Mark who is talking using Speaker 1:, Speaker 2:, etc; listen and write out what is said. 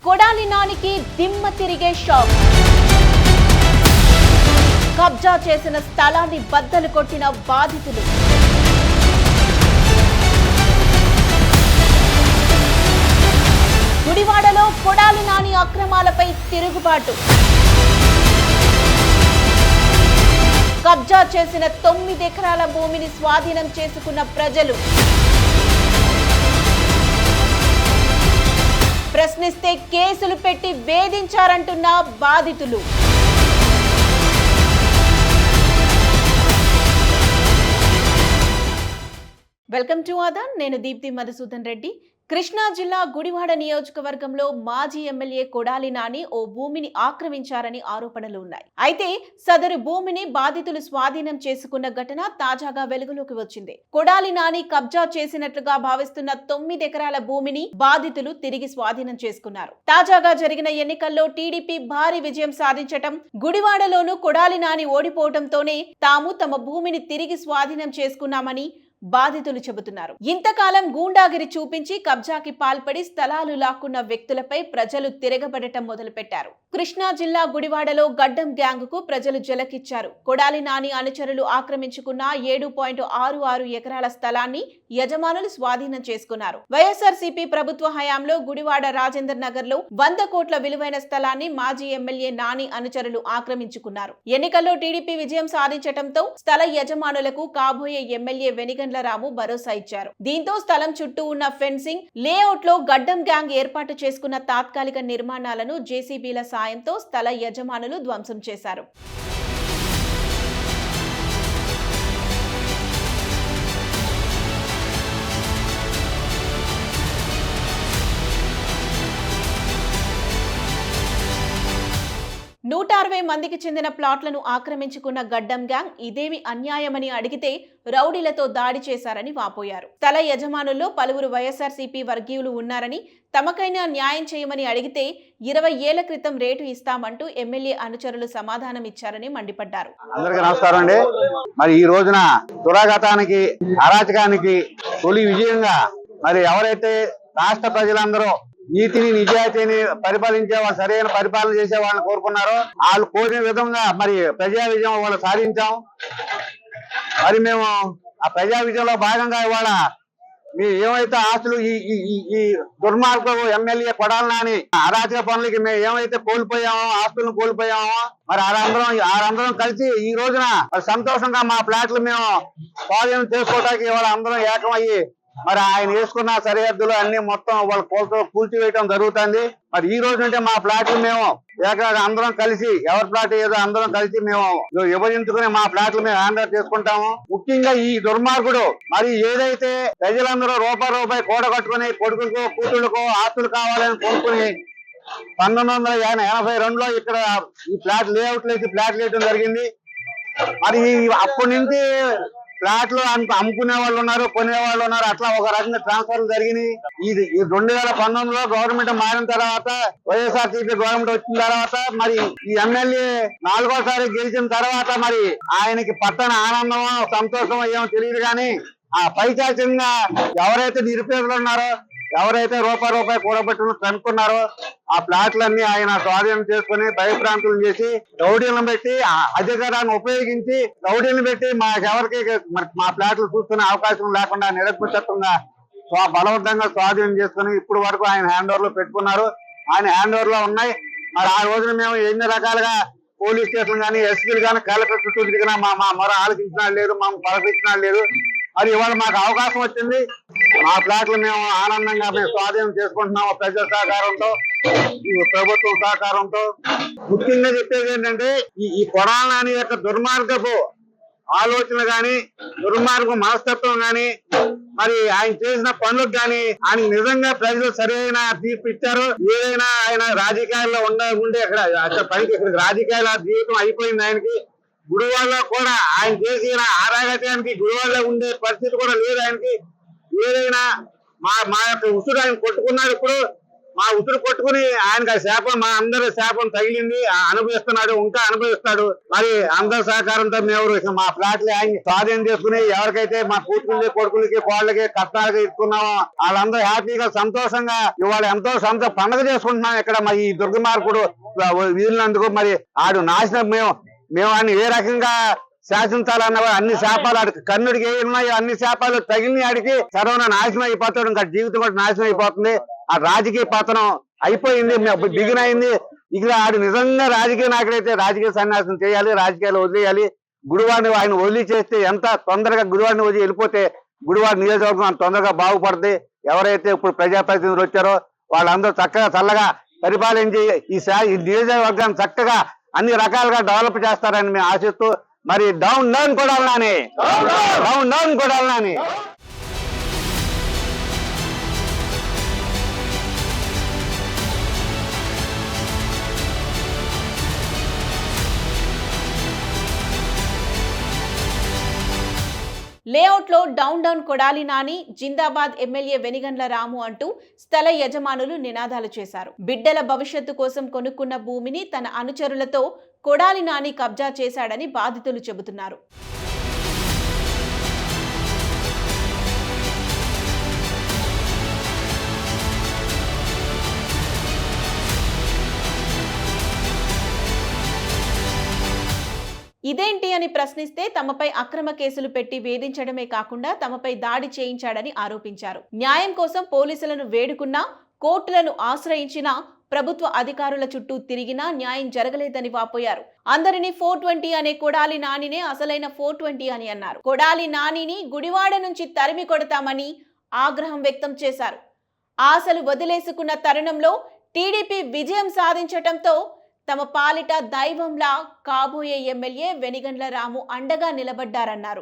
Speaker 1: కొడాలి నానికి దిమ్మ తిరిగే షాక్. కబ్జా చేసిన స్థలాన్ని బద్దలు కొట్టిన బాధితులు. గుడివాడలో కొడాలి నాని అక్రమాలపై తిరుగుబాటు. కబ్జా చేసిన 9 ఎకరాల భూమిని స్వాధీనం చేసుకున్న ప్రజలు. ప్రశ్నిస్తే కేసులు పెట్టి వేధించారంటున్న బాధితులు. Welcome to Aadhan. నేను దీప్తి మధుసూదన్ రెడ్డి. కృష్ణా జిల్లా గుడివాడ నియోజకవర్గంలో మాజీ ఎమ్మెల్యే కొడాలి నాని ఓ భూమిని ఆక్రమించారని ఆరోపణలు ఉన్నాయి. అయితే సదరు భూమిని బాధితులు స్వాధీనం చేసుకున్న ఘటన తాజాగా వెలుగులోకి వచ్చింది. కొడాలి నాని కబ్జా చేసినట్లుగా భావిస్తున్న 9 ఎకరాల భూమిని బాధితులు తిరిగి స్వాధీనం చేసుకున్నారు. తాజాగా జరిగిన ఎన్నికల్లో టీడీపీ భారీ విజయం సాధించటం, గుడివాడలోనూ కొడాలి నాని ఓడిపోవడంతోనే తాము తమ భూమిని తిరిగి స్వాధీనం చేసుకున్నామని బాధితులు చెబుతున్నారు. ఇంతకాలం గూండాగిరి చూపించి కబ్జాకి పాల్పడి స్థలాలు లాక్కున్న వ్యక్తులపై ప్రజలు తిరగబడటం మొదలుపెట్టారు. కృష్ణా జిల్లా గుడివాడలో గడ్డం గ్యాంగ్ కు ప్రజలు జలకిచ్చారు. కొడాలి నాని అనుచరులు ఆక్రమించుకున్న 7.66 ఎకరాల స్థలాన్ని యజమానులు స్వాధీనం చేసుకున్నారు. వైఎస్ఆర్సీపీ ప్రభుత్వ హయాంలో గుడివాడ రాజేందర్ నగర్ లో 100 కోట్ల విలువైన స్థలాన్ని మాజీ ఎమ్మెల్యే నాని అనుచరులు ఆక్రమించుకున్నారు. ఎన్నికల్లో టీడీపీ విజయం సాధించడంతో స్థల యజమానులకు కాబోయే ఎమ్మెల్యే వెనిగండ్ల రాము భరోసా ఇచ్చారు. దీంతో స్థలం చుట్టూ ఉన్న ఫెన్సింగ్, లేఅవుట్ లో గడ్డం గ్యాంగ్ ఏర్పాటు చేసుకున్న తాత్కాలిక నిర్మాణాలను జేసీబీల సాయంతో స్థల యజమానులు ధ్వంసం చేశారు. నూట 60 మందికి చెందిన ప్లాట్లను ఆక్రమించుకున్న గడ్డం గ్యాంగ్ ఇదేమి అన్యాయమని అడిగితే రౌడీలతో దాడి చేశారని వాపోయారు. స్థల యజమానుల్లో పలువురు వైఎస్ఆర్సీపీ వర్గీయులు ఉన్నారని, తమకైనా న్యాయం చేయమని అడిగితే 20 ఏళ్ల క్రితం రేటు ఇస్తామంటూ ఎమ్మెల్యే అనుచరులు సమాధానం ఇచ్చారని మండిపడ్డారు.
Speaker 2: అందరికీ నమస్కారం అండి. మరి ఈ రోజున దురాఘాతానికి, అరాచకానికి తొలి విజయంగా మరి ఎవరైతే రాష్ట్ర ప్రజలందరూ నీతిని, నిజాయితీని పరిపాలించే వాళ్ళు, సరైన పరిపాలన చేసే వాళ్ళని కోరుకున్నారో వాళ్ళు కోరిన విధంగా మరి ప్రజా విజయం వాళ్ళు సాధించాం. మరి మేము ఆ ప్రజా విజయంలో భాగంగా ఇవాళ మీ ఏమైతే ఆస్తులు ఈ దుర్మార్గ ఎమ్మెల్యే కొడాలి నాని అరాచక పనులకి మేము ఏమైతే కోల్పోయామో, ఆస్తులను కోల్పోయామో, మరి ఆరందరం కలిసి ఈ రోజున సంతోషంగా మా ఫ్లాట్లు మేము స్వాధీనం చేసుకోవడానికి ఇవాళ అందరం ఏకమయ్యి మరి ఆయన వేసుకున్న సరిహద్దులు అన్ని మొత్తం వాళ్ళ కూల్చివేయటం జరుగుతుంది. మరి ఈ రోజు నుండి మా ఫ్లాట్లు మేము అందరం కలిసి, ఎవరి ఫ్లాట్ ఏదో అందరం కలిసి మేము విభజించుకుని మా ఫ్లాట్లు మేము హ్యాండ్ ఓవర్ చేసుకుంటాము. ముఖ్యంగా ఈ దుర్మార్గుడు మరి ఏదైతే ప్రజలందరూ రూపాయి కూడగట్టుకుని కొడుకులకో కూతుళ్ళకో ఆస్తులు కావాలని కొనుక్కుని 1982లో ఇక్కడ ఈ ఫ్లాట్ లేఅవుట్లు వేసి ఫ్లాట్లు వేయడం జరిగింది. మరి అప్పటి నుంచి ఫ్లాట్లు అమ్ముకునే వాళ్ళు ఉన్నారు, కొనే వాళ్ళు ఉన్నారు. అట్లా ఒక రకంగా ట్రాన్స్ఫర్లు జరిగినాయి. ఇది 2019లో గవర్నమెంట్ మారిన తర్వాత, వైఎస్ఆర్సీపీ గవర్నమెంట్ వచ్చిన తర్వాత, మరి ఈ ఎమ్మెల్యే 4వసారి గెలిచిన తర్వాత మరి ఆయనకి పట్టణ ఆనందమో సంతోషమో ఏమో తెలియదు కానీ ఆ పైచాచంగా ఎవరైతే నిరుపేదలు ఉన్నారో, ఎవరైతే రూపాయి కూడబెట్టుకుని కనుక్కున్నారో ఆ ప్లాట్లన్నీ ఆయన స్వాధీనం చేసుకుని భయప్రాంతులు చేసి రౌడీలను పెట్టి అధికారాన్ని ఉపయోగించి రౌడీలను పెట్టి మాకెవరికి మా ప్లాట్లు చూసుకునే అవకాశం లేకుండా నిరక్షత్వంగా బలవంతంగా స్వాధీనం చేసుకుని ఇప్పుడు వరకు ఆయన హ్యాండ్ ఓవర్ లో పెట్టుకున్నారు. ఆయన హ్యాండ్ ఓవర్ లో ఉన్నాయి. మరి ఆ రోజున మేము ఎన్ని రకాలుగా పోలీస్ స్టేషన్ కానీ, ఎస్పీలు కానీ, కలెక్టర్ చుట్టూ తిరిగినా మా మొర ఆలోచించినాడు లేదు, మా పలకరించినాడు లేదు. మరి ఇవాళ మాకు అవకాశం వచ్చింది. మా ఫ్లాట్లు మేము ఆనందంగా మేము స్వాధీనం చేసుకుంటున్నాము ప్రజల సహకారంతో, ప్రభుత్వం సహకారంతో. ముఖ్యంగా చెప్పేది ఏంటంటే ఈ కొడాలి నాని యొక్క దుర్మార్గపు ఆలోచన గాని, దుర్మార్గ మనస్తత్వం గాని, మరి ఆయన చేసిన పనులకు గాని ఆయన నిజంగా ప్రజలు సరైన తీర్పు ఇచ్చారు. ఏదైనా ఆయన రాజకీయాల్లో ఉండే అక్కడ పనికి ఇక్కడ రాజకీయాల జీవితం అయిపోయింది ఆయనకి. గుడివాడలో కూడా ఆయన చేసిన ఆరాగత్యానికి గుడివాడలో ఉండే పరిస్థితి కూడా లేదు ఆయనకి. ఏదైనా మా యొక్క ఉసురు ఆయన కొట్టుకున్నాడు. ఇప్పుడు మా ఉసురు కొట్టుకుని ఆయనకి ఆ శాపం, మా అందరి శాపం తగిలింది, అనుభవిస్తున్నాడు, ఇంకా అనుభవిస్తాడు. మరి అందరి సహకారంతో మేము మా ఫ్లాట్లు ఆయన స్వాధీనం చేసుకుని ఎవరికైతే మా కూతుళ్ళకి, కొడుకులకి, కోళ్ళకి, కష్టాలకి ఇస్తున్నామో వాళ్ళందరూ హ్యాపీగా సంతోషంగా ఇవాళ ఎంతో పండుగ చేసుకుంటున్నాం ఇక్కడ. మరి ఈ దుర్గమార్గుడు వీళ్ళందుకు మరి ఆడు నాశనం మేము ఆయన ఏ రకంగా శాసించాలన్న అన్ని శాపాలు ఆడికి కన్నుడికి ఏ ఉన్నాయో అన్ని శాపాలు తగిలిన ఆడికి సర్వన నాశనం అయిపోతాడు. ఇంకా జీవితం కూడా నాశనం అయిపోతుంది. ఆ రాజకీయ పతనం అయిపోయింది, బిగిన్ అయింది. ఇక ఆడు నిజంగా రాజకీయ నాయకుడైతే రాజకీయ సన్యాసం చేయాలి, రాజకీయాలు వదిలేయాలి. గుడివాడిని ఆయన వదిలి చేస్తే ఎంత తొందరగా గుడివాడిని వదిలి వెళ్ళిపోతే గుడివాడ నియోజకవర్గం అంత తొందరగా బాగుపడుతుంది. ఎవరైతే ఇప్పుడు ప్రజాప్రతినిధులు వచ్చారో వాళ్ళందరూ చక్కగా చల్లగా పరిపాలించి ఈ నియోజకవర్గాన్ని చక్కగా అన్ని రకాలుగా డెవలప్ చేస్తారని మేము ఆశిస్తూ మరి డౌన్ డౌన్ కొడాలని, డౌన్ డౌన్ కొడాలని.
Speaker 1: లేఅవుట్లో డౌన్ డౌన్ కొడాలి నాని, జిందాబాద్ ఎమ్మెల్యే వెనిగండ్ల రాము అంటూ స్థల యజమానులు నినాదాలు చేశారు. బిడ్డల భవిష్యత్తు కోసం కొనుక్కున్న భూమిని తన అనుచరులతో కొడాలి నాని కబ్జా చేశాడని బాధితులు చెబుతున్నారు. ఇదేంటి అని ప్రశ్నిస్తే తమపై అక్రమ కేసులు పెట్టి వేధించడమే కాకుండా తమపై దాడి చేయించాడని ఆరోపించారు. న్యాయం కోసం పోలీసులను వేడుకున్నా, కోర్టులను ఆశ్రయించినా, ప్రభుత్వ అధికారుల చుట్టూ తిరిగినా న్యాయం జరగలేదని వాపోయారు. అందరినీ 420 అనే కొడాలి నానినే అసలైన 420 అని అన్నారు. కొడాలి నానిని గుడివాడ నుంచి తరిమి కొడతామని ఆగ్రహం వ్యక్తం చేశారు. ఆశలు వదిలేసుకున్న తరుణంలో టీడీపీ విజయం సాధించటంతో తమ పాలిట దైవంలా కాబోయే ఎమ్మెల్యే వెనిగండ్ల రాము అండగా నిలబడ్డారన్నారు.